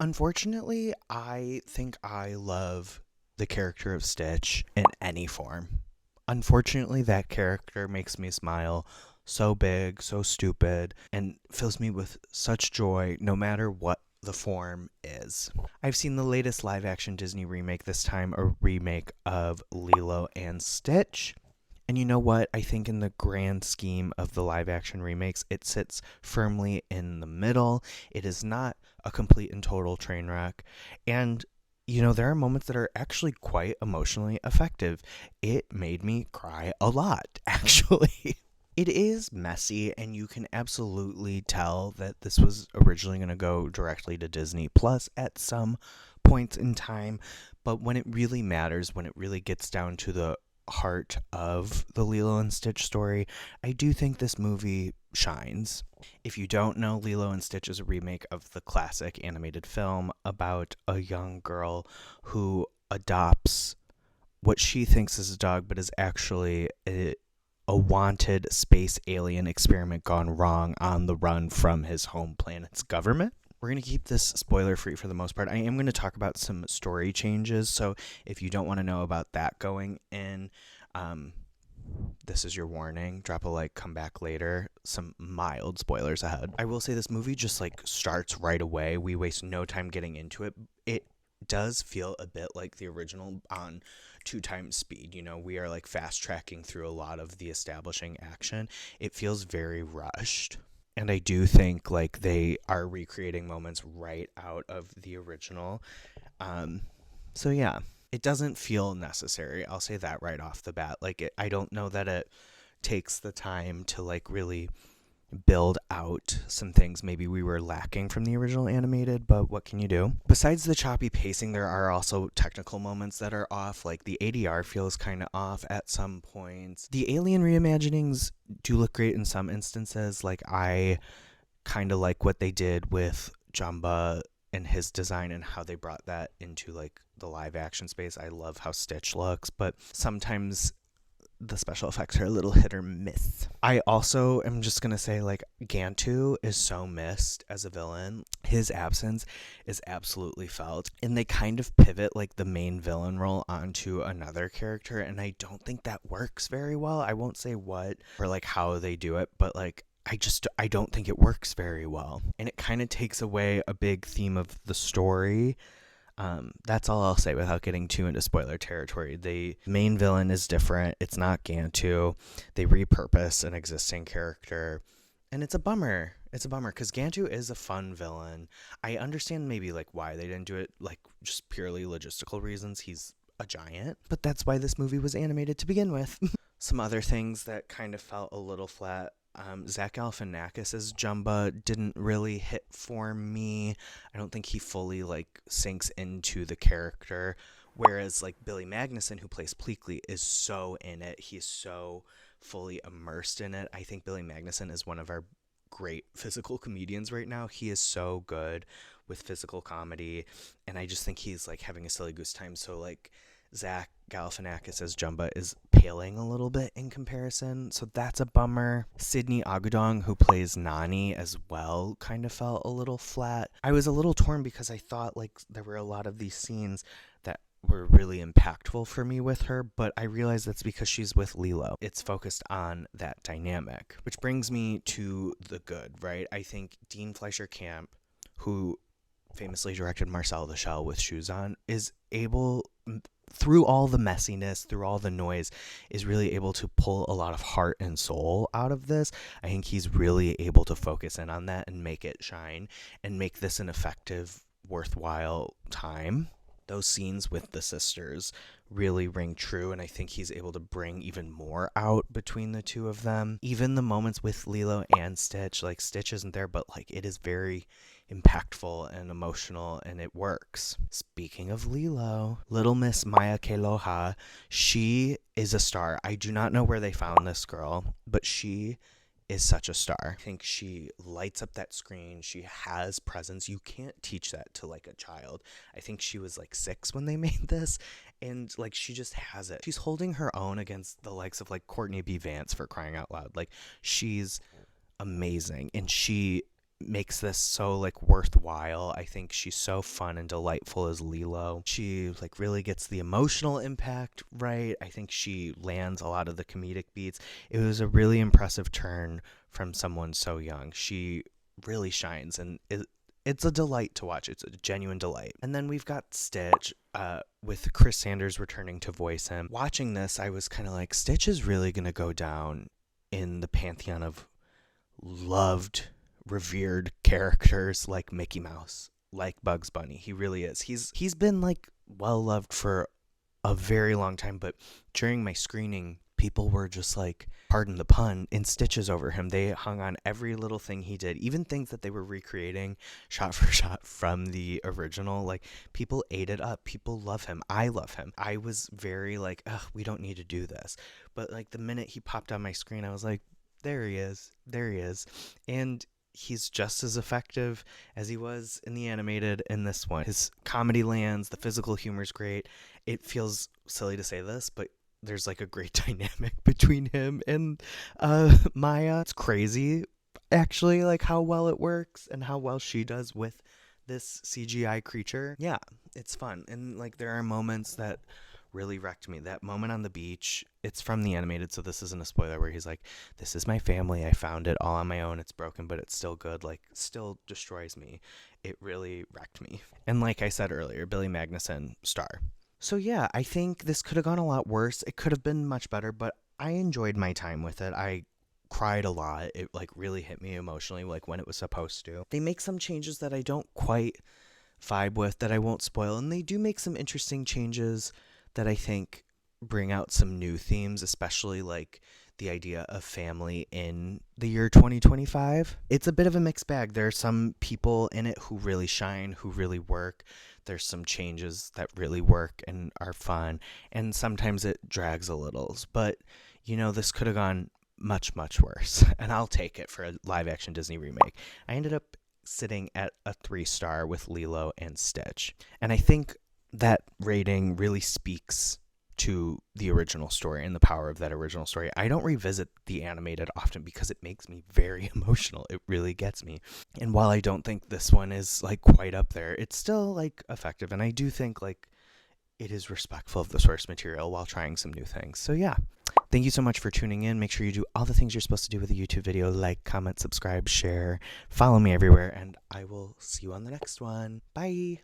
Unfortunately, I think I love the character of Stitch in any form. Unfortunately, that character makes me smile so big, so stupid, and fills me with such joy no matter what the form is. I've seen the latest live action Disney remake, this time a remake of Lilo and Stitch. And you know what? I think in the grand scheme of the live action remakes, it sits firmly in the middle. It is not a complete and total train wreck. And, there are moments that are actually quite emotionally effective. It made me cry a lot, actually. It is messy, and you can absolutely tell that this was originally going to go directly to Disney Plus at some points in time. But when it really matters, when it really gets down to the heart of the Lilo and Stitch story, I do think this movie shines. If you don't know, Lilo and Stitch is a remake of the classic animated film about a young girl who adopts what she thinks is a dog, but is actually a wanted space alien experiment gone wrong on the run from his home planet's government. We're going to keep this spoiler free for the most part. I am going to talk about some story changes. So if you don't want to know about that going in, this is your warning. Drop a like, come back later. Some mild spoilers ahead. I will say this movie just starts right away. We waste no time getting into it. It does feel a bit like the original on 2 times speed. We are fast tracking through a lot of the establishing action. It feels very rushed. And I do think they are recreating moments right out of the original. So yeah, it doesn't feel necessary. I'll say that right off the bat. I don't know that it takes the time to really build out some things maybe we were lacking from the original animated, but what can you do? Besides the choppy pacing, there are also technical moments that are off. The ADR feels kind of off at some points. The alien reimaginings do look great in some instances. I kind of like what they did with Jumba and his design and how they brought that into the live action space. I love how Stitch looks, but sometimes the special effects are a little hit or miss. I also am just going to say, Gantu is so missed as a villain. His absence is absolutely felt. And they kind of pivot, the main villain role onto another character, and I don't think that works very well. I won't say what or, how they do it, but, I don't think it works very well. And it kind of takes away a big theme of the story. That's all I'll say without getting too into spoiler territory. The main villain is different. It's not Gantu. They repurpose an existing character, and it's a bummer. It's a bummer because Gantu is a fun villain. I understand maybe why they didn't do it, just purely logistical reasons. He's a giant, but that's why this movie was animated to begin with. Some other things that kind of felt a little flat. Zach Galifianakis' Jumba didn't really hit for me. I don't think he fully sinks into the character, whereas Billy Magnussen, who plays Pleakley, is so in it. He's so fully immersed in it. I think Billy Magnussen is one of our great physical comedians right now. He is so good with physical comedy, and I just think he's having a silly goose time. So Zach Galifianakis as Jumba is paling a little bit in comparison, so that's a bummer. Sydney Agudong, who plays Nani as well, kind of felt a little flat. I was a little torn because I thought there were a lot of these scenes that were really impactful for me with her, but I realized that's because she's with Lilo. It's focused on that dynamic, which brings me to the good, right? I think Dean Fleischer Camp, who famously directed Marcel the Shell with Shoes On, is able, through all the messiness, through all the noise, is really able to pull a lot of heart and soul out of this. I think he's really able to focus in on that and make it shine and make this an effective, worthwhile time. Those scenes with the sisters really ring true, and I think he's able to bring even more out between the two of them. Even the moments with Lilo and Stitch, Stitch isn't there, but it is very impactful and emotional, and it works. Speaking of Lilo, Little Miss Maya Keloha, she is a star. I do not know where they found this girl, but she is such a star. I think she lights up that screen. She has presence. You can't teach that to a child. I think she was 6 when they made this, and she just has it. She's holding her own against the likes of Courtney B. Vance, for crying out loud. She's amazing, and she makes this so like worthwhile. I think she's so fun and delightful as LILO. She like really gets the emotional impact right. I think she lands a lot of the comedic beats. It was a really impressive turn from someone so young. She really shines, and it's a delight to watch. It's a genuine delight. And then we've got Stitch, with Chris Sanders returning to voice him. Watching this, I was kind of like, Stitch is really going to go down in the pantheon of loved, revered characters like Mickey Mouse, like Bugs Bunny. He really is. He's been like well loved for a very long time, but during my screening, people were just like, pardon the pun, in stitches over him. They hung on every little thing he did, even things that they were recreating shot for shot from the original. Like, people ate it up. People love him. I love him. I was very like, ugh, we don't need to do this. But like the minute he popped on my screen, I was like, there he is. There he is. And he's just as effective as he was in the animated in this one. His comedy lands, the physical humor's great. It feels silly to say this, but there's like a great dynamic between him and Maya. It's crazy, actually, like how well it works and how well she does with this CGI creature. Yeah, it's fun. And like there are moments that really wrecked me. That moment on the beach, it's from the animated, so this isn't a spoiler, where he's like, this is my family, I found it all on my own, it's broken but it's still good, like still destroys me. It really wrecked me. And like I said earlier, Billy Magnuson, star. So yeah, I think this could have gone a lot worse. It could have been much better, but I enjoyed my time with it. I cried a lot. It like really hit me emotionally, like when it was supposed to. They make some changes that I don't quite vibe with, that I won't spoil, and they do make some interesting changes that I think bring out some new themes, especially like the idea of family in the year 2025. It's a bit of a mixed bag. There are some people in it who really shine, who really work. There's some changes that really work and are fun, and sometimes it drags a little. But, you know, this could have gone much, much worse, and I'll take it for a live-action Disney remake. I ended up sitting at a 3-star with LILO and Stitch, and I think that rating really speaks to the original story and the power of that original story. I don't revisit the animated often because it makes me very emotional. It really gets me. And while I don't think this one is like quite up there, it's still like effective. And I do think like it is respectful of the source material while trying some new things. So yeah, thank you so much for tuning in. Make sure you do all the things you're supposed to do with a YouTube video: like, comment, subscribe, share, follow me everywhere, and I will see you on the next one. Bye.